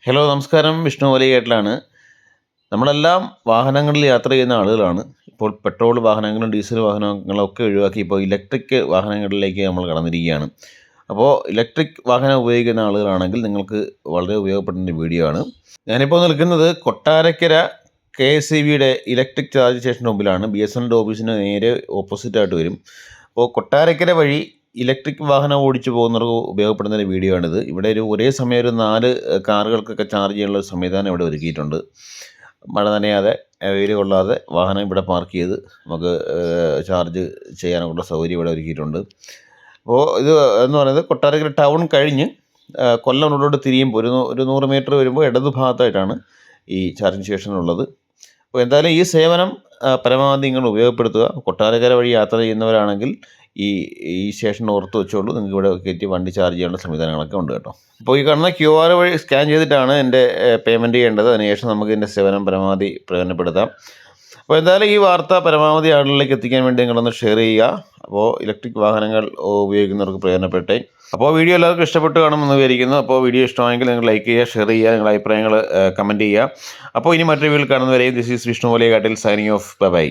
Hello നമസ്കാരം, വിഷ്ണു വലിയേട്ടലാണ്. നമ്മളെല്ലാം വാഹനങ്ങളിൽ യാത്ര ചെയ്യുന്ന ആളുകളാണ്. ഇപ്പോൾ പെട്രോൾ വാഹനങ്ങളും ഡീസൽ വാഹനങ്ങളും ഒക്കെ ഒഴിവാക്കി ഇപ്പോൾ ഇലക്ട്രിക് വാഹനങ്ങളിലേക്ക് നമ്മൾ കടന്നിരിക്കുകയാണ്. അപ്പോൾ ഇലക്ട്രിക് വാഹനം ഉപയോഗിക്കുന്ന ആളുകളാണെങ്കിൽ നിങ്ങൾക്ക് വളരെ ഉപയോഗപ്പെടുന്ന ഒരു വീഡിയോ ആണ്. ഞാനിപ്പോൾ നിൽക്കുന്നത് കൊട്ടാരക്കര KSEBയുടെ ഇലക്ട്രിക് ചാർജ് സ്റ്റേഷന് മുമ്പിലാണ്. BSNL ഓഫീസിന് നേരെ ഓപ്പോസിറ്റായിട്ട് വരും. അപ്പോൾ കൊട്ടാരക്കര വഴി ഇലക്ട്രിക് വാഹനം ഓടിച്ചു പോകുന്നവർക്ക് ഉപയോഗപ്പെടുന്ന ഒരു വീഡിയോ ആണിത്. ഇവിടെ ഒരേ സമയം ഒരു 4 കാറുകൾക്കൊക്കെ ചാർജ് ചെയ്യാനുള്ള ഒരു സംവിധാനം ഇവിടെ ഒരുക്കിയിട്ടുണ്ട്. മഴ നനയാതെ വെയിൽ കൊള്ളാതെ വാഹനം ഇവിടെ പാർക്ക് ചെയ്ത് നമുക്ക് ചാർജ് ചെയ്യാനുള്ള സൗകര്യം ഇവിടെ ഒരുക്കിയിട്ടുണ്ട്. അപ്പോൾ ഇത് എന്ന് പറയുന്നത് കൊട്ടാരക്കര ടൗൺ കഴിഞ്ഞ് കൊല്ലം റോഡിലോട്ട് തിരിയുമ്പോൾ ഒരു 100 മീറ്റർ വരുമ്പോൾ ഇടതു ഭാഗത്തായിട്ടാണ് ഈ ചാർജിങ് സ്റ്റേഷൻ ഉള്ളത്. അപ്പോൾ എന്തായാലും ഈ സേവനം പരമാവധി നിങ്ങൾ ഉപയോഗപ്പെടുത്തുക. കൊട്ടാരക്കര വഴി യാത്ര ചെയ്യുന്നവരാണെങ്കിൽ ഈ സ്റ്റേഷൻ ഓർത്ത് വെച്ചോളൂ. നിങ്ങൾക്ക് ഇവിടെ കയറ്റി വണ്ടി ചാർജ് ചെയ്യാനുള്ള സംവിധാനങ്ങളൊക്കെ ഉണ്ട് കേട്ടോ. അപ്പോൾ ഈ കാണുന്ന QR വഴി സ്കാൻ ചെയ്തിട്ടാണ് എൻ്റെ പേയ്മെൻറ്റ് ചെയ്യേണ്ടത്. അതിനുശേഷം നമുക്ക് ഇതിൻ്റെ സേവനം പരമാവധി പ്രയോജനപ്പെടുത്താം. അപ്പോൾ എന്തായാലും ഈ വാർത്ത പരമാവധി ആളുകളിലേക്ക് എത്തിക്കാൻ വേണ്ടി നിങ്ങളൊന്ന് ഷെയർ ചെയ്യുക. അപ്പോൾ ഇലക്ട്രിക് വാഹനങ്ങൾ ഉപയോഗിക്കുന്നവർക്ക് പ്രയോജനപ്പെട്ടെ. അപ്പോൾ വീഡിയോ എല്ലാവർക്കും ഇഷ്ടപ്പെട്ട് കാണുമെന്ന് വിചാരിക്കുന്നു. അപ്പോൾ വീഡിയോ ഇഷ്ടമായെങ്കിൽ നിങ്ങൾ ലൈക്ക് ചെയ്യുക, ഷെയർ ചെയ്യുക, നിങ്ങളുടെ അഭിപ്രായങ്ങൾ കമൻറ്റ് ചെയ്യുക. അപ്പോൾ ഇനി മറ്റൊരു വീഡിയോയിൽ കാണുന്നവരെ this is Vishnu Valiyekkattil signing off. By.